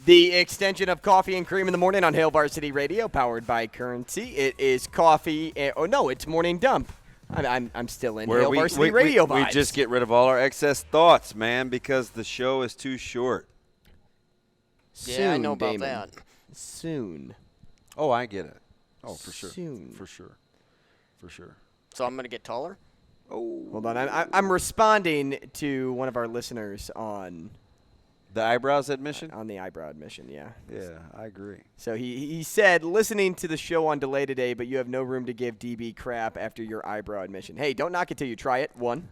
The extension of Coffee and Cream in the Morning on Hail Varsity Radio, powered by Currency. It is coffee. It's Morning Dump. I'm still in Hail Varsity Radio vibes. We just get rid of all our excess thoughts, man, because the show is too short. Soon, yeah, I know about Damon. that. Soon. Oh, I get it. Oh, for sure. Soon. For sure. For sure. So I'm going to get taller? Oh. Hold on. I'm responding to one of our listeners on The eyebrows admission? on the eyebrow admission, yeah. Yeah, I agree. So he said, listening to the show on delay today, but you have no room to give DB crap after your eyebrow admission. Hey, don't knock it till you try it. One.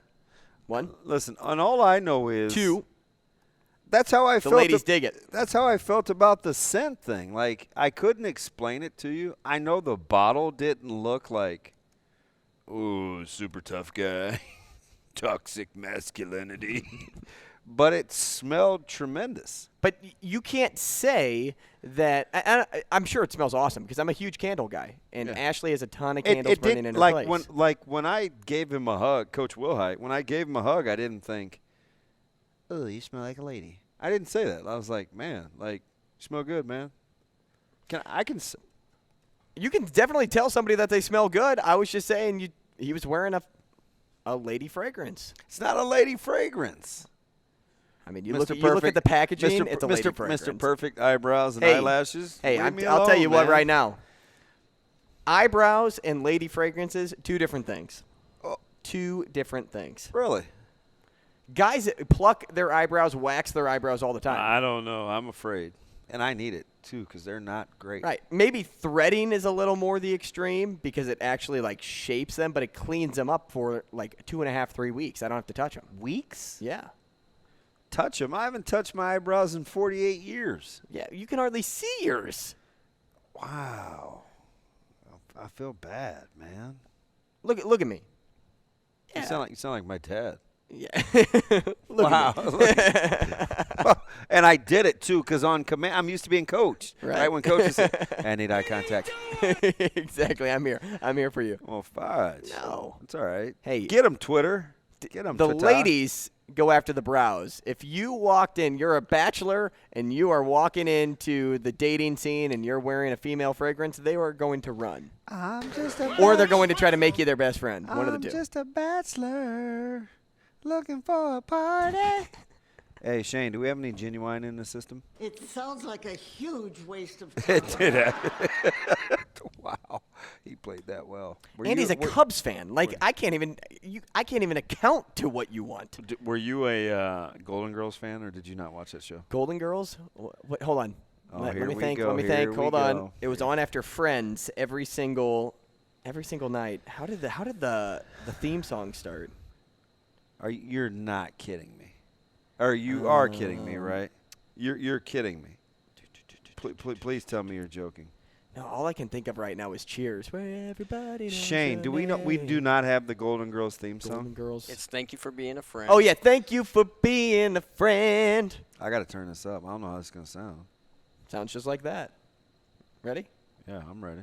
Listen, and all I know is 2. That's how I The felt. ladies dig it. That's how I felt about the scent thing. Like, I couldn't explain it to you. I know the bottle didn't look like, ooh, super tough guy, toxic masculinity. But it smelled tremendous. But you can't say that. I'm sure it smells awesome because I'm a huge candle guy, and Yeah. Ashley has a ton of candles burning in her like place. when I gave him a hug, Coach Wilhite, when I gave him a hug, I didn't think, oh, you smell like a lady. I didn't say that. I was like, man, like, you smell good, man. You can definitely tell somebody that they smell good. I was just saying he was wearing a lady fragrance. It's not a lady fragrance. I mean, you look at the packaging, it's a lady fragrance. Mr. Perfect eyebrows and Hey, eyelashes. Hey, Leave me I'll tell you alone, what man. right now. Eyebrows and lady fragrances, 2 different things. Oh. 2 different things. Really? Guys pluck their eyebrows, wax their eyebrows all the time. I don't know. I'm afraid. And I need it, too, because they're not great. Right. Maybe threading is a little more the extreme because it actually, like, shapes them, but it cleans them up for, like, 2.5, 3 weeks. I don't have to touch them. Weeks? Yeah. Touch them. I haven't touched my eyebrows in 48 years. Yeah, you can hardly see yours. Wow. I feel bad, man. Look at me. You sound like my dad. Yeah. Look at me. And I did it, too, because on command, I'm used to being coached. Right. When coaches say, I need eye contact. Exactly. I'm here. I'm here for you. Well, fudge. No. It's all right. Hey. Get them, Twitter. Get them, The Twitter. ladies go after the brows. If you walked in, you're a bachelor, and you are walking into the dating scene and you're wearing a female fragrance, they are going to run. I'm just a Or they're going to try to make you their best friend. One of the I'm two. just a bachelor looking for a party. Hey, Shane, do we have any Genuine in the system? It sounds like a huge waste of It time. did. Wow. He played that well. Andy's a Cubs fan. Like, I can't even account to what you want. Were you a Golden Girls fan, or did you not watch that show? Golden Girls? What, hold on. Oh, Let here me we think. go, Let me here think. we Hold on. go. It was on after Friends every single night. How did the theme song start? You're not kidding me. Or you are kidding me, right? You're kidding me. Please tell me you're joking. No, all I can think of right now is Cheers. Where everybody knows Shane, your do we know we name. do not have the Golden Girls theme Golden song? Girls. It's Thank You for Being a Friend. Oh yeah, thank you for being a friend. I got to turn this up. I don't know how this is going to sound. Sounds just like that. Ready? Yeah, I'm ready.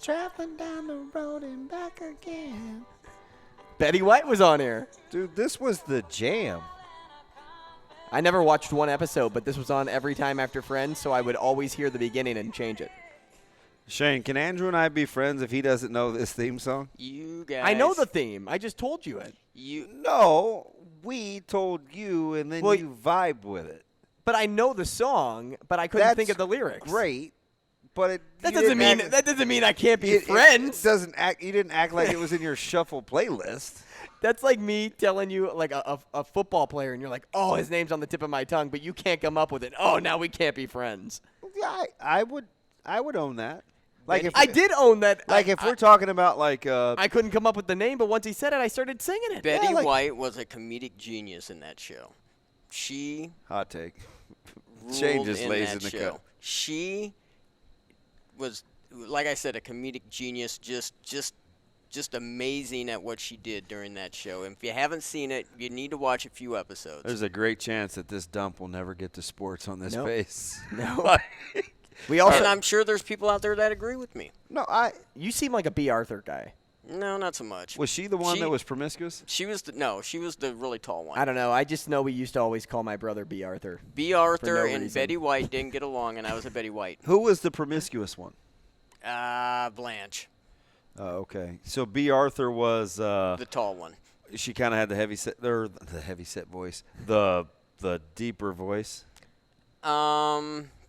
Traveling down the road and back again. Betty White was on here. Dude, this was the jam. I never watched one episode, but this was on every time after Friends, so I would always hear the beginning and change it. Shane, can Andrew and I be friends if he doesn't know this theme song? You guys. I know the theme. I just told you it. No, we told you, and then Well, you vibed with it. But I know the song, but I couldn't think of the lyrics. Great, but That doesn't mean I can't be friends. It doesn't act. You didn't act like it was in your shuffle playlist. That's like me telling you like a football player, and you're like, oh, his name's on the tip of my tongue, but you can't come up with it. Oh, now we can't be friends. Yeah, I would own that. Like if I did own that. Like if we're talking about like I couldn't come up with the name, but once he said it, I started singing it. Betty like- White was a comedic genius in that show. She hot take. ruled Shane just in lays that in the show. cup. She was, like I said, a comedic genius. Just amazing at what she did during that show. And if you haven't seen it, you need to watch a few episodes. There's a great chance that this dump will never get to sports on this Nope. base. No. We also. and I'm sure there's people out there that agree with me. No, You seem like a B. Arthur guy. No, not so much. Was she the one that was promiscuous? She was the really tall one. I don't know. I just know we used to always call my brother B. Arthur. B. Arthur no and reason. Betty White didn't get along, and I was a Betty White. Who was the promiscuous one? Blanche. Oh, okay. So B. Arthur was The tall one. she kind of had the heavy set voice, the deeper voice.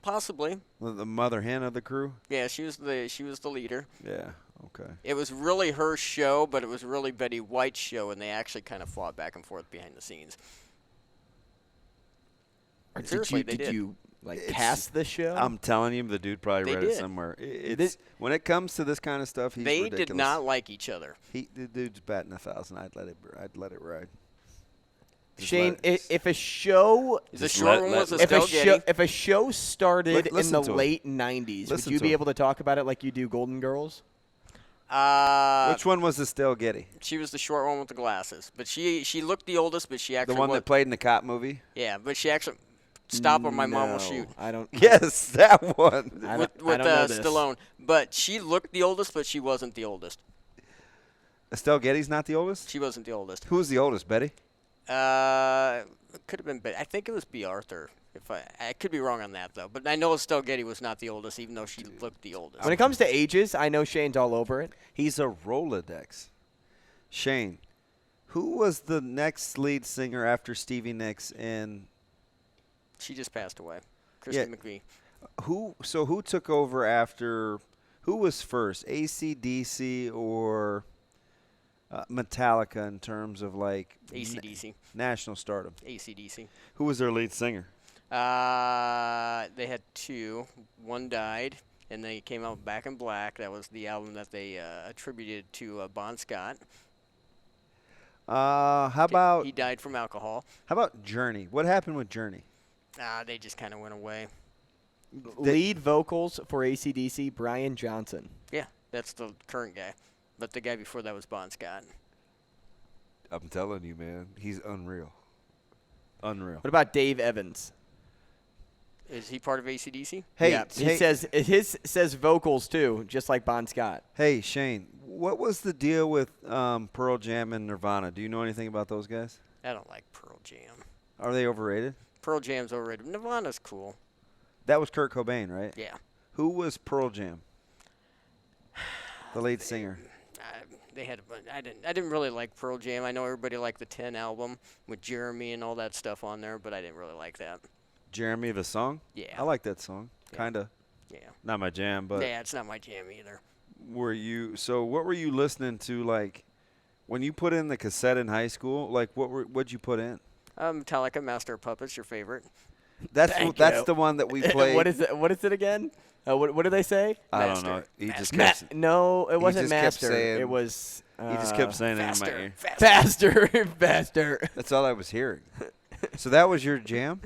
Possibly. The mother hen of the crew. Yeah, she was the leader. Yeah. Okay. It was really her show, but it was really Betty White's show, and they actually kind of fought back and forth behind the scenes. Seriously, they did. Did you cast the show? I'm telling you, the dude probably They read it did. somewhere. When it comes to this kind of stuff, he's They ridiculous. did not like each other. The dude's batting 1,000. I'd let it ride. Just Shane, let- if a show The short one was if Estelle a show started in Listen the to him. late 90s, would Listen you to be him. able to talk about it like you do Golden Girls? Which one was Estelle Getty? She was the short one with the glasses, but she looked the oldest, but she actually The one was, that played in the cop movie? Yeah, but she actually stop or my mom will No, shoot. I don't. Yes, that one. I with don't know this. Stallone. But she looked the oldest, but she wasn't the oldest. Estelle Getty's not the oldest? She wasn't the oldest. Who's the oldest, Betty? It could have been. I think it was B. Arthur. I could be wrong on that though. But I know Estelle Getty was not the oldest, even though she looked the oldest. When it comes to ages, I know Shane's all over it. He's a Rolodex. Shane, who was the next lead singer after Stevie Nicks and She just passed away. Christy McVie. who took over after who was first, AC/DC or Metallica in terms of AC/DC. national stardom? AC/DC. Who was their lead singer? They had two. One died, and they came out Back in Black. That was the album that they attributed to Bon Scott. How about He died from alcohol. Journey? What happened with Journey? They just kind of went away. Lead vocals for AC/DC, Brian Johnson. Yeah, that's the current guy. But the guy before that was Bon Scott. I'm telling you, man, he's unreal. Unreal. What about Dave Evans? Is he part of AC/DC? Hey, Yeah, he says vocals too, just like Bon Scott. Hey, Shane, what was the deal with Pearl Jam and Nirvana? Do you know anything about those guys? I don't like Pearl Jam. Are they overrated? Pearl Jam's overrated. Nirvana's cool. That was Kurt Cobain, right? Yeah. Who was Pearl Jam? The lead singer. They had. I didn't really like Pearl Jam. I know everybody liked the 10 album with Jeremy and all that stuff on there, but I didn't really like that. Jeremy the song? Yeah. I like that song. Yeah. Kinda. Yeah. Not my jam, but Yeah, it's not my jam either. what were you listening to when you put in the cassette in high school? What'd you put in? Metallica, Master of Puppets, your favorite. That's Thank that's you. the one that we played. What is it again? What did they say? I don't Master. know. He just Master. kept No, it wasn't just kept Master. saying- It was. he just kept saying it in my Faster. ear. Faster. Faster. That's all I was hearing. So that was your jam?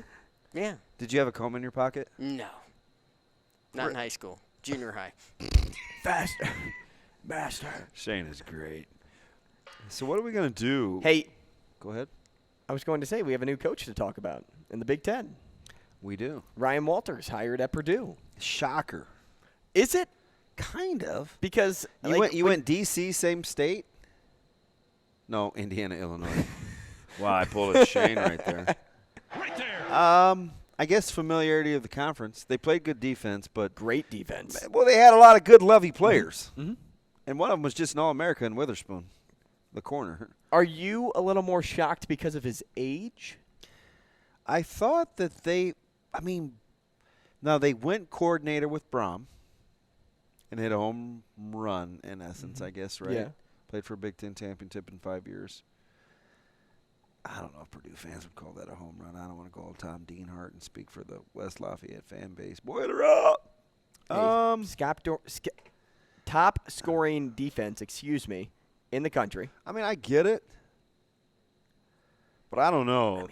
Yeah. Did you have a comb in your pocket? No. Not in high school. Junior high. Faster. Faster. Shane is great. So what are we gonna do? Hey, Go ahead. I was going to say we have a new coach to talk about in the Big Ten. We do. Ryan Walters hired at Purdue. Shocker. Is it? Kind of. Because You went DC, same state? No, Indiana, Illinois. Wow, I pulled a Shane right there. Right there. I guess familiarity of the conference. They played good defense, but great defense. well, they had a lot of good lovey players, and one of them was just an All-America in Witherspoon, the corner. Are you a little more shocked because of his age? I thought that they went coordinator with Braum and hit a home run, in essence, I guess, right? Yeah. Played for a Big Ten championship in 5 years. I don't know if Purdue fans would call that a home run. I don't want to go all Tom Deanhart and speak for the West Lafayette fan base. Boiler up! Top scoring defense, in the country. I mean, I get it. But I don't know.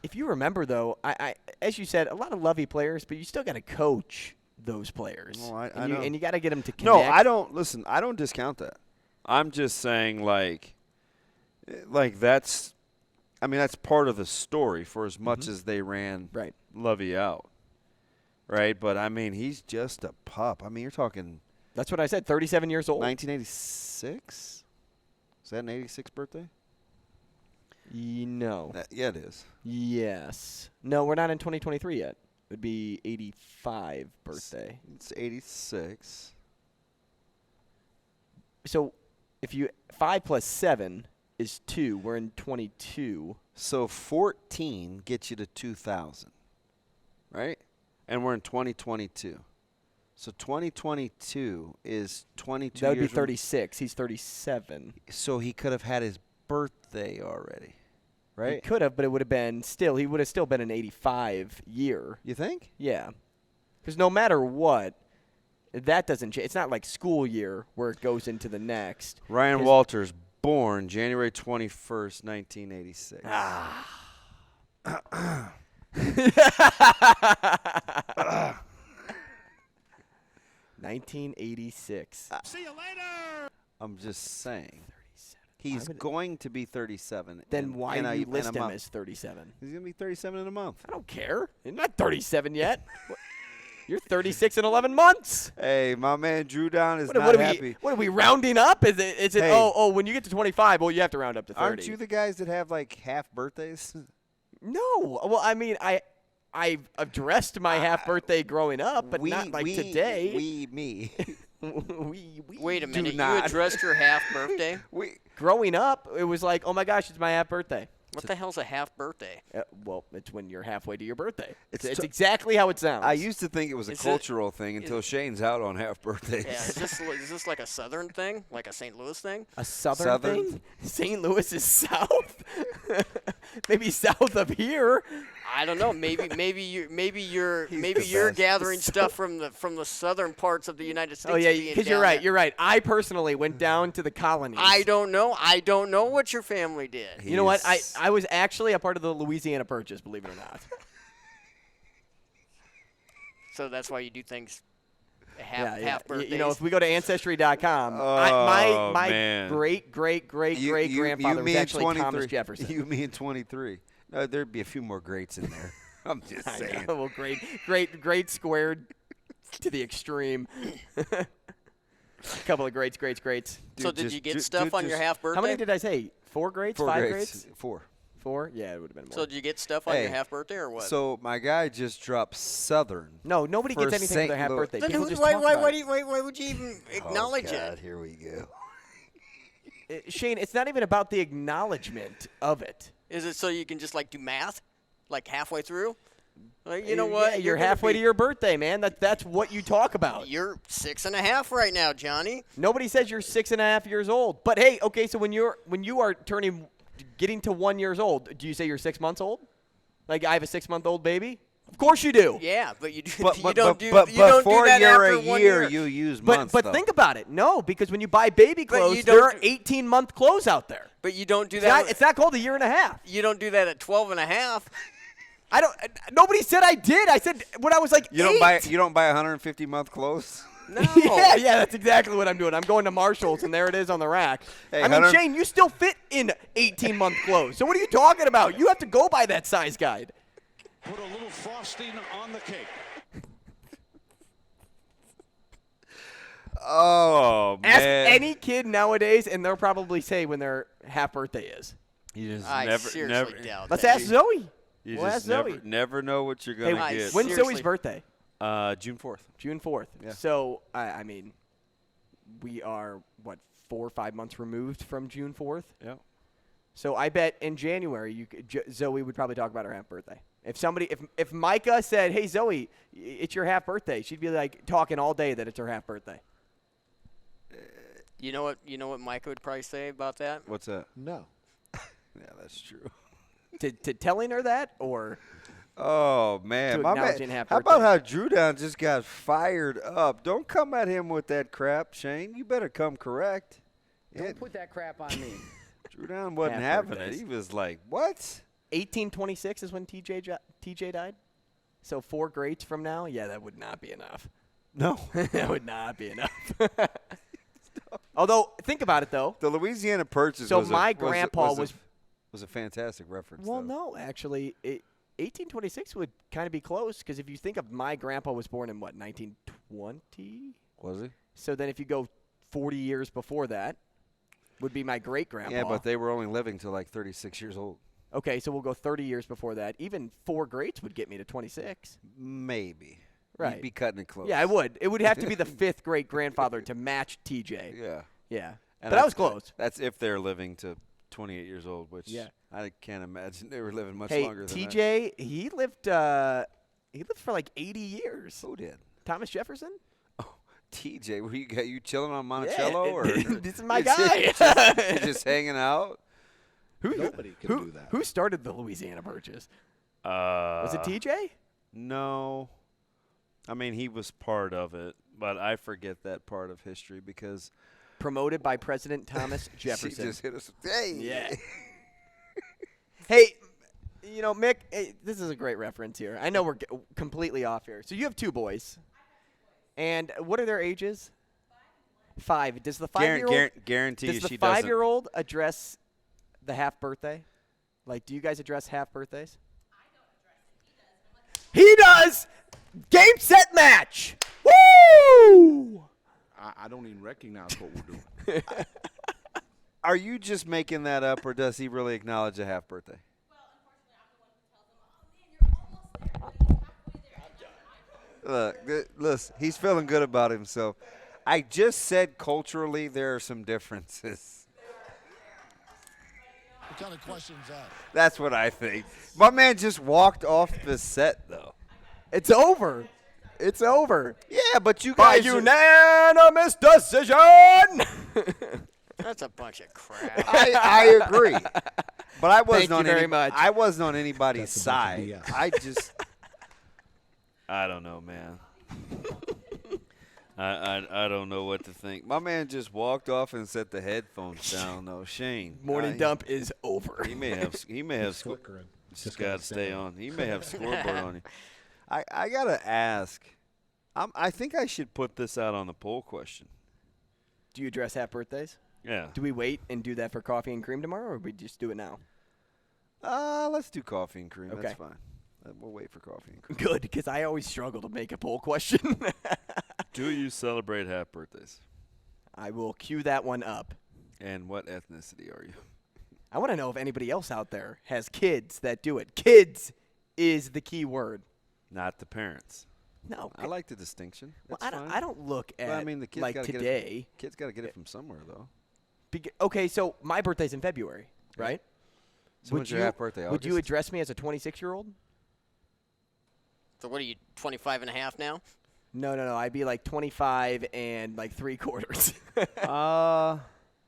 If you remember, though, I as you said, a lot of lovey players, but you still got to coach those players. Oh, I know. And you got to get them to connect. No, I don't. Listen, I don't discount that. I'm just saying, that's – I mean, that's part of the story for as much as they ran Lovey out. Right? But, I mean, he's just a pup. I mean, you're talking – That's what I said, 37 years old. 1986? Is that an 86 birthday? No. Yeah, it is. Yes. No, we're not in 2023 yet. It would be 85 birthday. It's 86. So if you 5 plus 7 is 2. We're in 22. So 14 gets you to 2000, right? And we're in 2022. So 2022 is 22 That would be years 36. He's 37. So he could have had his birthday already, right? He could have, but it would have been still. He would have still been an 85 year. You think? Yeah. Because no matter what, that doesn't change. It's not like school year where it goes into the next. Ryan Walters, born January 21st, 1986. 1986. See you later. I'm just saying. 37. He's going to be 37. Then why do you list him as 37? He's going to be 37 in a month. I don't care. You're not 37 yet. You're 36 in 11 months. Hey, my man Drew Down is not happy. What are we rounding up? Is it Hey. oh, when you get to 25, well, you have to round up to 30. Aren't you the guys that have like half birthdays? No. Well, I mean, I've addressed my half birthday growing up, but not like today. Me. Wait a minute. You not. addressed your half birthday? Growing up, it was like, oh my gosh, it's my half birthday. What the hell's a half birthday? Well, it's when you're halfway to your birthday. It's It's exactly how it sounds. I used to think it was a Is it- cultural thing until Shane's out on half birthdays. Yeah, is this like a Southern thing, like a St. Louis thing? a southern Southern? thing? St. Louis is south? Maybe south of here. I don't know. Maybe you're the best. gathering stuff from the southern parts of the United States. Oh, yeah, being because you're down right. there. You're right. I personally went down to the colonies. I don't know. I don't know what your family did. You know what? He's- I was actually a part of the Louisiana Purchase, believe it or not. So that's why you do things half birthdays. You know, if we go to Ancestry.com, Oh, my man. great grandfather was me and actually 23. Thomas Jefferson. You, me, and 23. No, there'd be a few more greats in there. I'm just I saying. know. Well, great squared to the extreme. A couple of greats. so did you get stuff on your half birthday? How many did I say? 4 greats? 5 greats? 4. 4? Yeah, it would have been more. So did you get stuff on Hey, your half birthday or what? So my guy just dropped Southern. No, nobody for gets anything St. for their half Louis. birthday. then People who, just why, talk why, about why, it. do you- why would you even acknowledge oh, God, it? Here we go. Shane, it's not even about the acknowledgement of it. Is it so you can just like do math, like halfway through? Like, you know what? Yeah, you're gonna halfway be- to your birthday, man. That's what you talk about. You're 6.5 right now, Johnny. Nobody says you're 6.5 years old. But hey, okay, so when you are getting to 1 year old, do you say you're 6 months old? Like I have a 6-month-old baby? Of course you do. Yeah, but you do. But, you don't do. but you don't do before that you're after a 1 year, year. you use But months, but though. think about it. No, because when you buy baby But clothes, you there don't are do- 18-month clothes out there. But you don't do It's that. not, it's not called a year and a half. You don't do that at 12.5. I don't. Nobody said I did. I said when I was like You 8. don't buy 150 month clothes. No. Yeah, that's exactly what I'm doing. I'm going to Marshall's, and there it is on the rack. Hey, I mean, 100 Shane, you still fit in 18-month clothes. So what are you talking about? You have to go by that size guide. Put a little frosting on the cake. Oh Ask man! any kid nowadays, and they'll probably say when their half birthday is. You just I never, seriously never. doubt Let's that. ask Zoe. You We'll ask just never, Zoe. never know what you're Hey, gonna I get. when's Seriously. Zoe's birthday? June 4th. June 4th. Yeah. So, I mean, we are, 4 or 5 months removed from June 4th? Yeah. So I bet in January, Zoe would probably talk about her half birthday. If Micah said, hey, Zoe, it's your half birthday, she'd be like talking all day that it's her half birthday. You know what Micah would probably say about that? What's that? No. Yeah, that's true. to telling her that, or Oh man, To my acknowledging man. half How about birthday. how Drew Down just got fired up? Don't come at him with that crap, Shane. You better come correct. Yeah, Don't put that crap on me. Drew Down wasn't Half having birthdays. it. He was like, "What?" 1826 is when TJ died? So 4 greats from now? Yeah, that would not be enough. No. That would not be enough. Although, think about it, though. The Louisiana Purchase. So was my a, grandpa was a fantastic reference. Well, though. no, actually, 1826 would kind of be close because if you think of my grandpa was born in, 1920? Was he? So then if you go 40 years before that, would be my great-grandpa. Yeah, but they were only living till like 36 years old. Okay, so we'll go 30 years before that. Even 4 greats would get me to 26. Maybe. Right. You'd be cutting it close. Yeah, I would. It would have to be the 5th great-grandfather to match TJ. Yeah. Yeah. And But I was close. That's if they're living to 28 years old, which Yeah. I can't imagine they were living much Hey, longer than that. TJ, he lived for like 80 years. Who did? Thomas Jefferson? Oh, TJ, were you chilling on Monticello? Yeah, or this is my guy. just hanging out? Nobody can do that. Who started the Louisiana Purchase? Was it TJ? No. I mean, he was part of it, but I forget that part of history because Promoted by President Thomas she Jefferson. just hit us. Hey. Yeah. Hey, Mick, this is a great reference here. I know we're completely off here. So you have 2 boys. And what are their ages? 5. Does the 5-year-old Guarantee does the she doesn't. 5-year-old address the half birthday? Like, do you guys address half birthdays? He does. Game, set, match. Woo! I don't even recognize what we're doing. Are you just making that up, or does he really acknowledge a half birthday? Look, listen, he's feeling good about himself. I just said culturally there are some differences. What kind of question is that? That's what I think. My man just walked off the set, though. It's over. It's over. Yeah, but you By guys. unanimous decision. That's a bunch of crap. I agree. But I wasn't Thank you on very much. I wasn't on anybody's That's a bunch side. of BS. I just. I don't know, man. I don't know what to think. My man just walked off and set the headphones down, though. Shane. Morning dump is over. He may have Flickering. just got to stay on. He may have scoreboard on you. I gotta ask. I think I should put this out on the poll question. Do you address half birthdays? Yeah. Do we wait and do that for coffee and cream tomorrow, or we just do it now? Let's do coffee and cream. Okay. That's fine. We'll wait for coffee and cream. Good, because I always struggle to make a poll question. Do you celebrate half birthdays? I will cue that one up. And what ethnicity are you? I want to know if anybody else out there has kids that do it. Kids is the key word. Not the parents. No, I like the distinction. well, That's I don't. fine. I don't look at Well, I mean, the kids like gotta get it today. Kids got to get it from somewhere, though. Okay, so my birthday's in February, right? So when's your half birthday? Would you August? address me as a 26-year-old? So what are you, 25 and a half now? No. I'd be like 25 and like 3/4.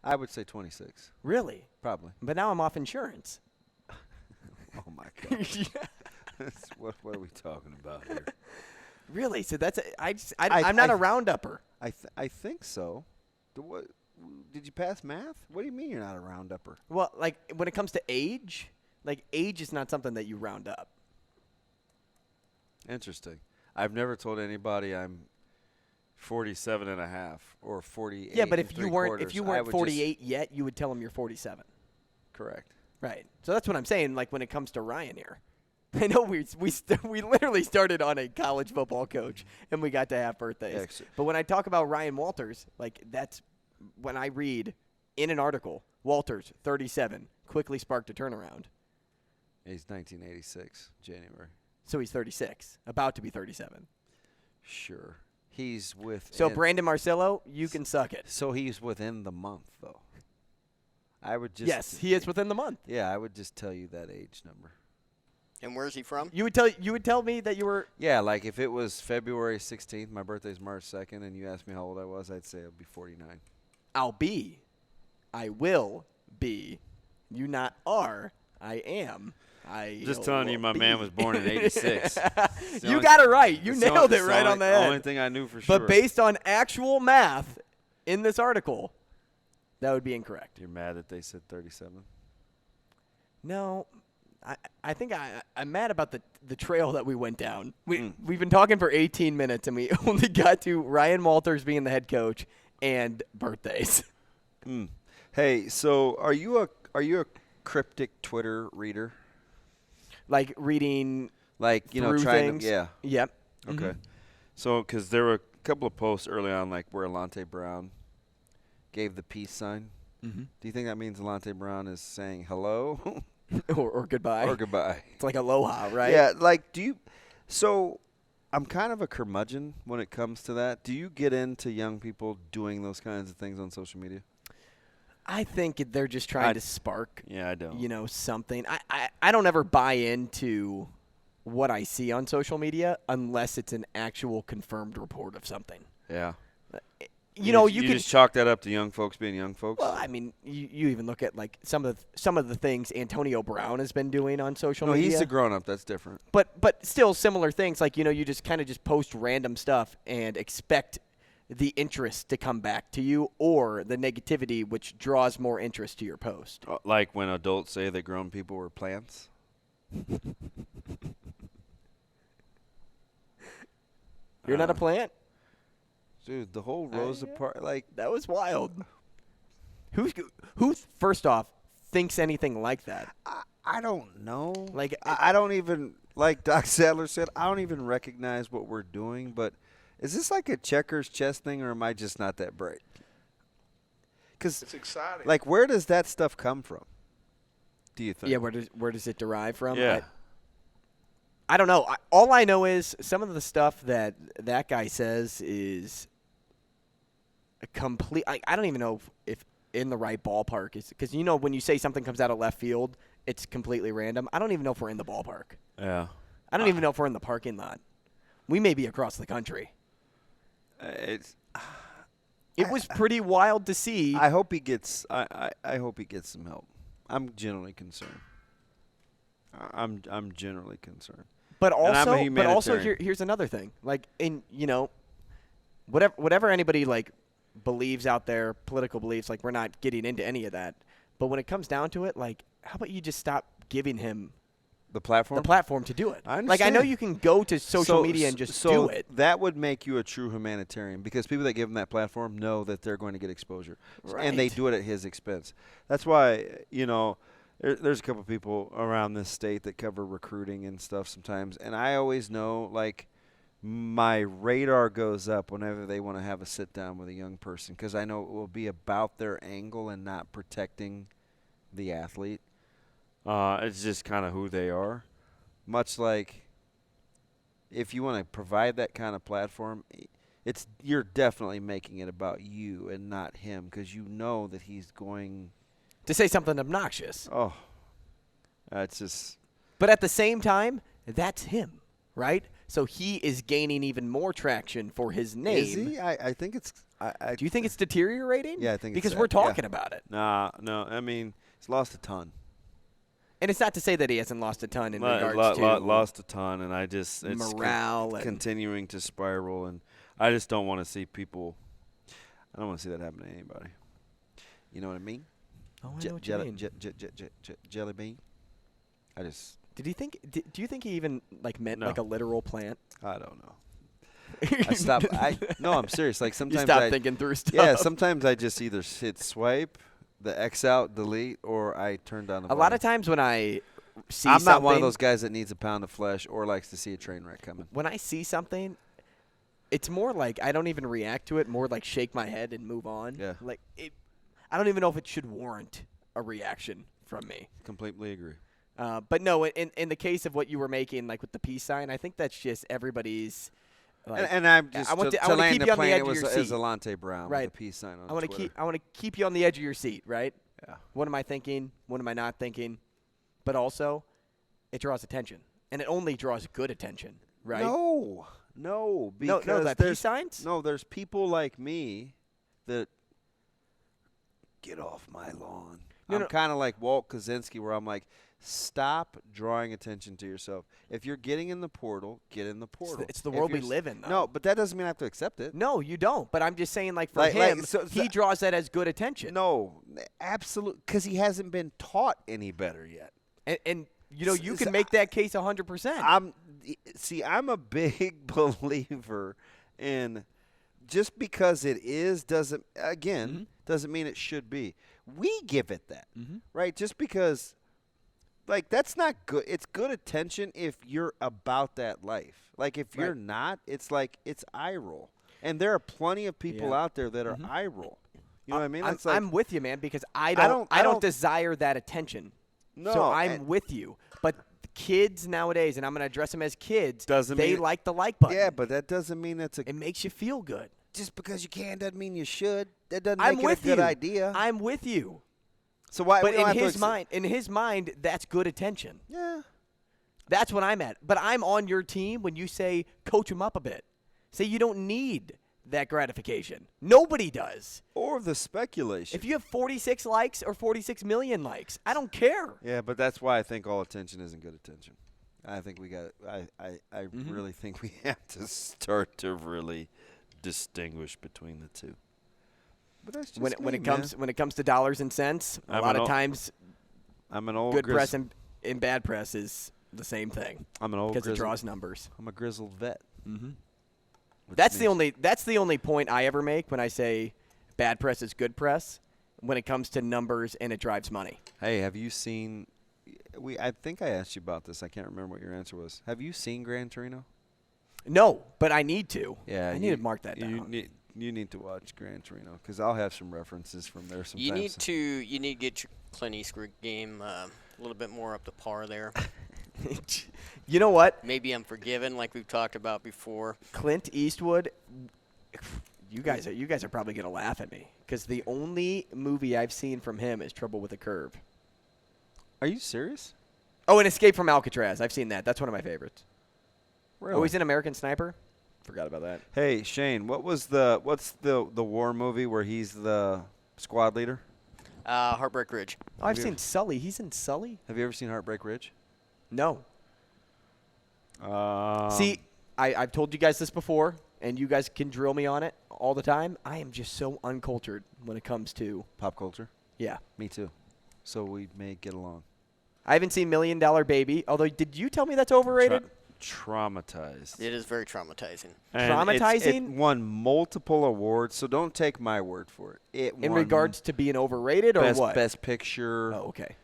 I would say 26, Really? probably. But now I'm off insurance. Oh my God. what are we talking about here? Really? So that's I- I'm not I- a round-upper. I think so. Did you pass math? What do you mean you're not a round-upper? Well, like when it comes to age, like age is not something that you round up. Interesting. I've never told anybody I'm 47 and a half or 48. Yeah, but and if you weren't 3/4. 48 yet, you would tell them you're 47. Correct. Right. So that's what I'm saying. Like when it comes to Ryan here, I know we literally started on a college football coach and we got to half birthdays. Yeah, But when I talk about Ryan Walters, like that's when I read in an article, Walters 37 quickly sparked a turnaround. He's 1986, January. So he's 36, about to be 37. Sure. He's with. So Brandon Marcello, you can suck it. So he's within the month, though. I would just. Yes, he is within the month. Yeah, I would just tell you that age number. And where's he from? You would tell me that you were. Yeah, like if it was February 16th, my birthday's March 2nd, and you asked me how old I was, I'd say I'd be 49. I will be. You not are. I am. Just telling you, my man was born in '86. You got it right. You nailed it right on the head. Only thing I knew for sure. But based on actual math in this article, that would be incorrect. You're mad that they said 37? No, I think I'm mad about the trail that we went down. We've been talking for 18 minutes, and we only got to Ryan Walters being the head coach and birthdays. Hey, so are you a cryptic Twitter reader? Like reading, Like, you know, through trying things. to, yeah. Yep. Okay. So, because there were a couple of posts early on, like where Alante Brown gave the peace sign Mm-hmm. Do you think that means Alante Brown is saying hello or goodbye. or goodbye? It's like aloha, right? Yeah, like so I'm kind of a curmudgeon when it comes to that. Do you get into young people doing those kinds of things on social media? I think they're just trying to spark, Yeah, I don't. something. I don't ever buy into what I see on social media unless it's an actual confirmed report of something. Yeah. You you can just chalk that up to young folks being young folks? Well, I mean, you even look at like some of the things Antonio Brown has been doing on social No, media. he's a grown-up. That's different. But still similar things. Like, you just kind of just post random stuff and expect the interest to come back to you, or the negativity, which draws more interest to your post. Like when adults say that grown people were plants? You're not a plant? Dude, the whole Rosa Parks, like, That was wild. Who first off thinks anything like that? I don't know. Like, I don't even, like Doc Sadler said, I don't even recognize what we're doing. But is this like a checkers chess thing, or am I just not that bright? Because It's exciting. like, where does that stuff come from? Do you think? Yeah, where does it derive from? Yeah. I don't know. All I know is some of the stuff that guy says is a complete. I don't even know if in the right ballpark is, because when you say something comes out of left field, it's completely random. I don't even know if we're in the ballpark. Yeah. I don't even know if we're in the parking lot. We may be across the country. It was pretty wild to see. I hope he gets. I hope he gets some help. I'm generally concerned. I'm generally concerned. But And I'm a also, humanitarian. here's another thing. Like, whatever anybody like believes out there, political beliefs, like, we're not getting into any of that. But when it comes down to it, like, how about you just stop giving him The platform. the platform to do it? I Like, I know understand. you can go to social media and just do it. That would make you a true humanitarian, because people that give him that platform know that they're going to get exposure, and they Right. do it at his expense. That's why there's a couple people around this state that cover recruiting and stuff sometimes, and I always know, like, my radar goes up whenever they want to have a sit down with a young person, because I know it will be about their angle and not protecting the athlete. It's just kind of who they are. Much like, if you want to provide that kind of platform, you're definitely making it about you and not him, because you know that he's going. To say something obnoxious. Oh, that's just. But at the same time, that's him, right? So he is gaining even more traction for his name. Is he? I think it's. Do you think it's deteriorating? Yeah, I think it's because that, we're talking yeah. about it. Nah, no. I mean, he's lost a ton. And it's not to say that he hasn't lost a ton in regards to Lost a ton, and it's morale and continuing to spiral, and I just don't want to see people. I don't want to see that happen to anybody. You know what I mean? Oh, I know what you mean. Jelly bean. I just. Do you think he even meant No. like a literal plant? I don't know. I stopped. No, I'm serious. Like, You sometimes stop thinking through stuff. Yeah, sometimes I just either hit swipe, the X out, delete, or I turn down the A lot of times when I see I'm not one of something- those guys that needs a pound of flesh or likes to see a train wreck coming. When I see something, it's more like I don't even react to it. More like shake my head and move on. Yeah. Like I don't even know if it should warrant a reaction from me. Completely agree. But no, in the case of what you were making, like with the peace sign, I think that's just everybody's. Like, And I'm just I want to land keep the you on the plane, edge it of was your as seat. Alante Brown Right. with the peace sign on I want to Twitter. keep you on the edge of your seat, right? Yeah. What am I thinking? What am I not thinking? But also, it draws attention, and it only draws good attention, right? No, because no, that there's peace signs. No, there's people like me that get off my lawn. I'm kind of like Walt Kaczynski, where I'm like, stop drawing attention to yourself. If you're getting in the portal, get in the portal. It's the If world we you're live in, though. No, but that doesn't mean I have to accept it. No, you don't. But I'm just saying, like, for Like- him, so- he draws that as good attention. No, absolutely, because he hasn't been taught any better yet. And you can make that case 100%. I'm a big believer in just because it is doesn't mean it should be. We give it that, right? Just because, like, that's not good. It's good attention if you're about that life. Like, if you're not, it's like it's eye roll. And there are plenty of people out there that are eye roll. You know what I mean? I'm with you, man, because I don't- don't desire that attention. No, so I'm and- with you. But kids nowadays, and I'm going to address them as kids, Doesn't they mean- like the like button. Yeah, but that doesn't mean it's a. It makes you feel good. Just because you can doesn't mean you should. That doesn't I'm make with it a good you. idea. I'm with you. So why? But we don't have in to his mind, that's good attention. Yeah. That's what I'm at. But I'm on your team when you say coach him up a bit. Say you don't need that gratification. Nobody does. Or the speculation. If you have 46 likes or 46 million likes, I don't care. Yeah, but that's why I think all attention isn't good attention. I think we got. I really think we have to start to really distinguish between the two. But that's just When me, it comes to dollars and cents, a I'm lot an of old- times I'm an old good press and bad press is the same thing I'm an old because it grizzled, draws numbers. I'm a grizzled vet. Mm-hmm. which That's the means- only point I ever make when I say bad press is good press. When it comes to numbers and it drives money. Hey, have you seen? I think I asked you about this. I can't remember what your answer was. Have you seen Gran Torino? No, but I need to. Yeah, I need to mark that down. You need to watch Gran Torino because I'll have some references from there sometimes. You need to get your Clint Eastwood game a little bit more up to par there. You know what? Maybe Unforgiven, like we've talked about before. Clint Eastwood. You guys are probably gonna laugh at me because the only movie I've seen from him is Trouble with a Curve. Are you serious? Oh, and Escape from Alcatraz. I've seen that. That's one of my favorites. Really? Oh, he's in American Sniper. Forgot about that. Hey, Shane, what's the war movie where he's the squad leader? Heartbreak Ridge. Oh, I've you- seen Sully. He's in Sully. Have you ever seen Heartbreak Ridge? No. See, I've told you guys this before, and you guys can drill me on it all the time. I am just so uncultured when it comes to pop culture. yeah. Me too. So we may get along. I haven't seen $1 Million Baby. Although, did you tell me that's overrated? Traumatized. It is very traumatizing. And Traumatizing? It won multiple awards, so don't take my word for it. It In won regards to being overrated or best, what? Best Picture, Oh, okay.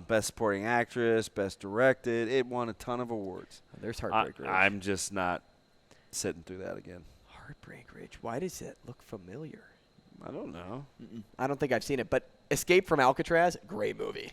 Best Supporting Actress, Best Directed. It won a ton of awards. There's Heartbreak Ridge. I'm just not sitting through that again. Heartbreak Ridge. Why does it look familiar? I don't know. I don't think I've seen it, but Escape from Alcatraz, great movie.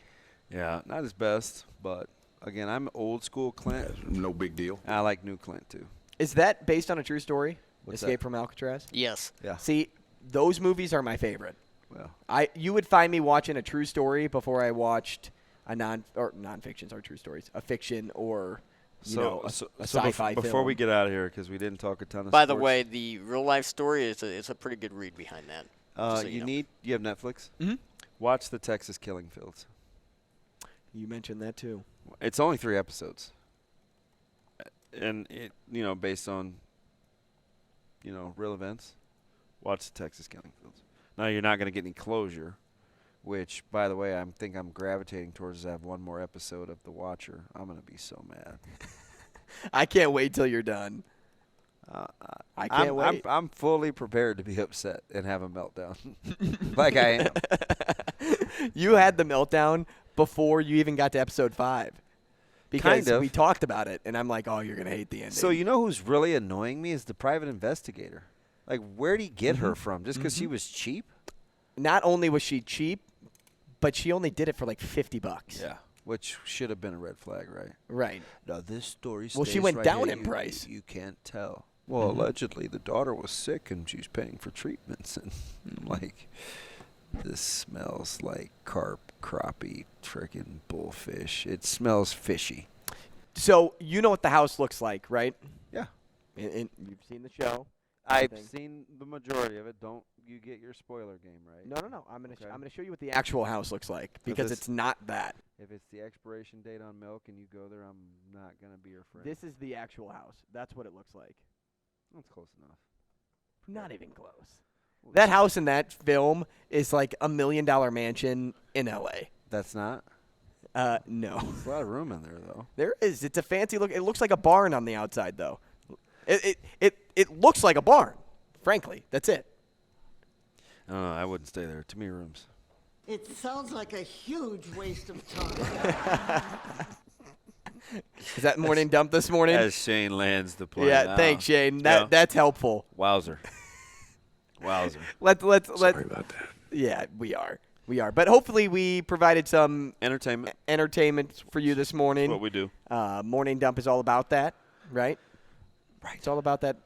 Yeah, not his best, but again, I'm old school Clint. No big deal. I like new Clint too. Is that based on a true story? What's Escape that? from Alcatraz? Yes. Yeah. See, those movies are my favorite. Well, You would find me watching a true story before I watched a non-fictions are true stories, a fiction or a sci-fi before film. we get out of here, because we didn't talk a ton of By the sports, way, the real life story is a pretty good read behind that. Just so you know. you have Netflix? Mhm. Watch the Texas Killing Fields. You mentioned that too. It's only 3 episodes. And it, based on, real events. Watch the Texas Killing Fields. Now, you're not going to get any closure, which, by the way, I think I'm gravitating towards. I have one more episode of The Watcher. I'm going to be so mad. I can't wait till you're done. I can't wait. I'm fully prepared to be upset and have a meltdown, like I am. You had the meltdown before you even got to episode 5. Because Kind of. we talked about it, and I'm like, oh, you're going to hate the ending. So you know who's really annoying me is the private investigator. Like, where'd he get her from? Just because she was cheap? Not only was she cheap, but she only did it for like $50. Yeah. Which should have been a red flag, right? Right. Now, this story Well, she stays went right down here. in price. You can't tell. Well, allegedly, the daughter was sick, and she's paying for treatments. And, like, this smells like carp, crappie, frickin' bullfish. It smells fishy. So you know what the house looks like, right? Yeah. And you've seen the show. I've everything. seen the majority of it. Don't you get your spoiler game right? No. I'm gonna Okay. I'm gonna show you what the actual house looks like because this- it's not that. If it's the expiration date on milk and you go there, I'm not going to be your friend. This is the actual house. That's what it looks like. That's close enough. Not even close. That house in that film is like $1 million mansion in LA. That's not. No. There's a lot of room in there, though. There is. It's a fancy look. It looks like a barn on the outside, though. It looks like a barn. Frankly, that's it. I don't know. I wouldn't stay there. Too many rooms. It sounds like a huge waste of time. Is that morning dump this morning? As Shane lands the plane. Yeah. Thanks, Shane. That's helpful. Wowzer. Wowzer. Let's. Sorry about that. Yeah, we are. But hopefully we provided some Entertainment. entertainment for you this morning. That's what we do. Morning Dump is all about that, right? Right. It's all about that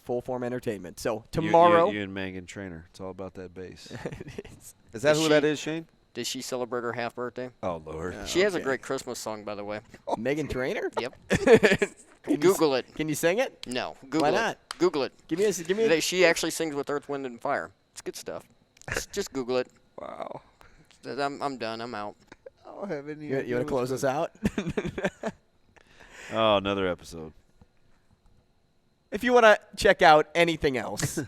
full form entertainment. So tomorrow. You and Megan Trainor. It's all about that bass. It's- Is that Is who she- that is, Shane? Did she celebrate her half birthday? Oh, Lord. She has a okay. great Christmas song, by the way. Megan Trainor? Yep. Can you Google it. Can you sing it? No. Google Why it. not? Google it. Give me a. She actually sings with Earth, Wind, and Fire. It's good stuff. Just Google it. Wow. I'm done. I'm out. I don't have any You want to close us out? Oh, another episode. If you want to check out anything else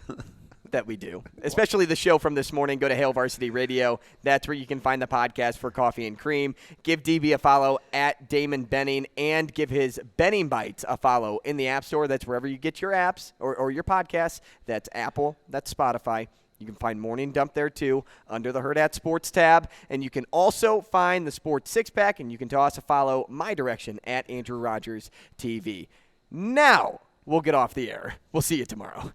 that we do, especially the show from this morning, go to Hail Varsity Radio. That's where you can find the podcast for Coffee and Cream. Give DB a follow at Damon Benning and give his Benning Bites a follow in the App Store. That's wherever you get your apps or your podcasts. That's Apple. That's Spotify. You can find Morning Dump there, too, under the Hurrdat Sports tab. And you can also find the Sports Six-Pack, and you can toss a follow my direction at Andrew Rogers TV. Now we'll get off the air. We'll see you tomorrow.